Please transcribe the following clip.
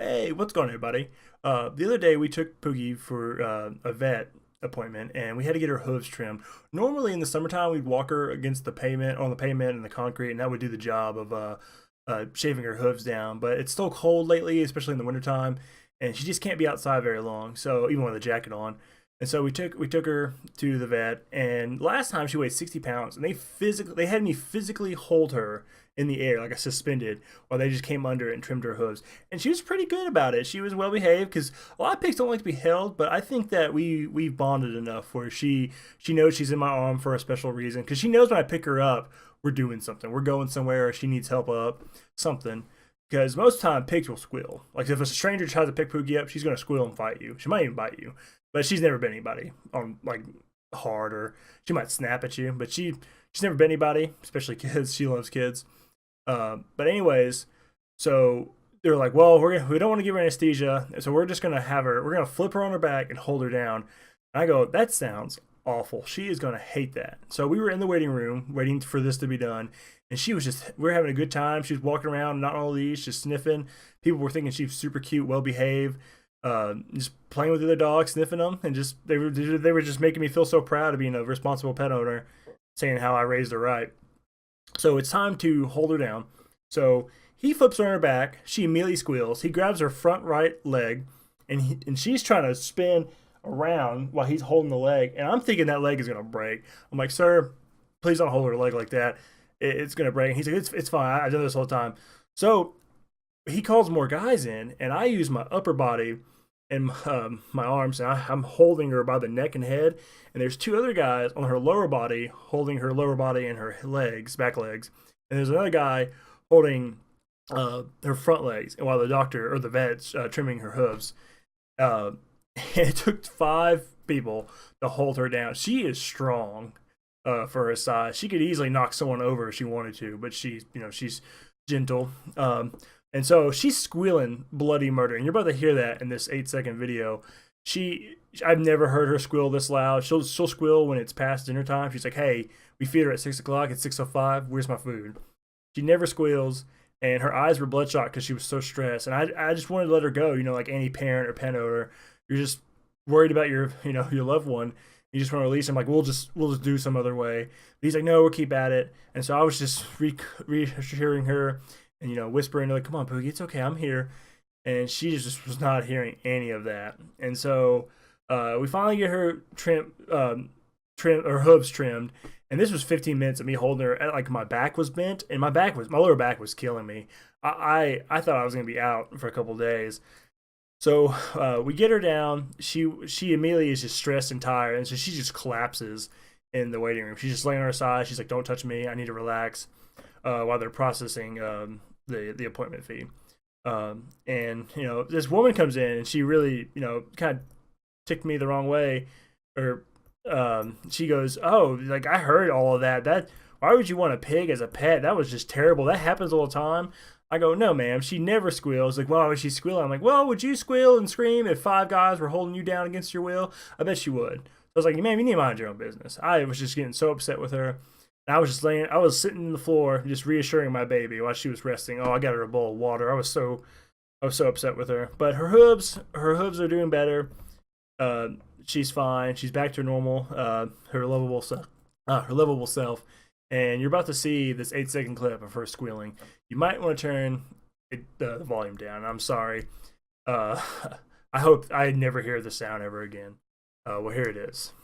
Hey, what's going on, everybody? The other day we took Poogie for a vet appointment, and we had to get her hooves trimmed. Normally in the summertime, we'd walk her against the pavement, on the pavement and the concrete, and that would do the job of shaving her hooves down. But it's still cold lately, especially in the wintertime, and she just can't be outside very long. So even with a jacket on, and so we took her to the vet, and last time she weighed 60 pounds, and they had me physically hold her in the air like a suspended while they just came under it and trimmed her hooves. And she was pretty good about it. She was well behaved because a lot of pigs don't like to be held, but I think that we've bonded enough where she knows she's in my arm for a special reason because she knows when I pick her up, we're doing something. We're going somewhere. Or she needs help up something. Because most of the time pigs will squeal. Like if a stranger tries to pick Pookie up, she's gonna squeal and fight you. She might even bite you, but she's never bit anybody on like hard, or she might snap at you. But she's never bit anybody, especially kids. She loves kids. But anyways, so they're like, well, we don't want to give her anesthesia, so we're just gonna have her. We're gonna flip her on her back and hold her down. And I go, that sounds awful. She is gonna hate that. So we were in the waiting room waiting for this to be done, and she was just we were having a good time. She was walking around, not on all these, just sniffing. People were thinking she was super cute, well behaved. Just playing with the other dogs, sniffing them, and just they were just making me feel so proud of being a responsible pet owner, saying how I raised her right. So it's time to hold her down. So he flips her on her back. She immediately squeals. He grabs her front right leg, and she's trying to spin around while he's holding the leg. And I'm thinking that leg is gonna break. I'm like, sir, please don't hold her leg like that. It's gonna break. And he's like, it's fine. I've done this all the time. So he calls more guys in, and I use my upper body and my arms, and I'm holding her by the neck and head. And there's two other guys on her lower body holding her lower body and her legs, back legs. And there's another guy holding her front legs, and while the doctor or the vet's trimming her hooves. Uh, it took five people to hold her down. She is strong for her size. She could easily knock someone over if she wanted to, but she's gentle. And so she's squealing bloody murder, and you're about to hear that in this 8-second video. I've never heard her squeal this loud. She'll squeal when it's past dinner time. She's like, "Hey, we feed her at 6 o'clock. It's 6:05. Where's my food?" She never squeals, and her eyes were bloodshot because she was so stressed. And I just wanted to let her go. Like any parent or pet owner, you're just worried about your loved one. You just want to release them. Like we'll just do some other way. But he's like, "No, we'll keep at it." And so I was just reassuring her and whispering like, "Come on, Poogie, it's okay, I'm here." And she just was not hearing any of that. And so we finally get her her hooves trimmed. And this was 15 minutes of me holding her. Like my back was bent, and my lower back was killing me. I thought I was gonna be out for a couple of days. So we get her down. She immediately is just stressed and tired, and so she just collapses in the waiting room. She's just laying on her side. She's like, "Don't touch me. I need to relax." While they're processing the appointment fee. And this woman comes in, and she really kind of ticked me the wrong way, or she goes, "Oh, like I heard all of that. Why would you want a pig as a pet? That was just terrible. That happens all the time." I go, "No, ma'am. She never squeals." Like, "Why would she squeal?" I'm like, "Well, would you squeal and scream if five guys were holding you down against your will? I bet you would." So I was like, "Ma'am, you need to mind your own business." I was just getting so upset with her. And I was sitting on the floor, just reassuring my baby while she was resting. Oh, I got her a bowl of water. I was so upset with her. But her hooves are doing better. She's fine. She's back to normal. Her lovable self. And you're about to see this 8-second clip of her squealing. You might want to turn the volume down. I'm sorry. Uh, I hope I never hear the sound ever again. Well, here it is.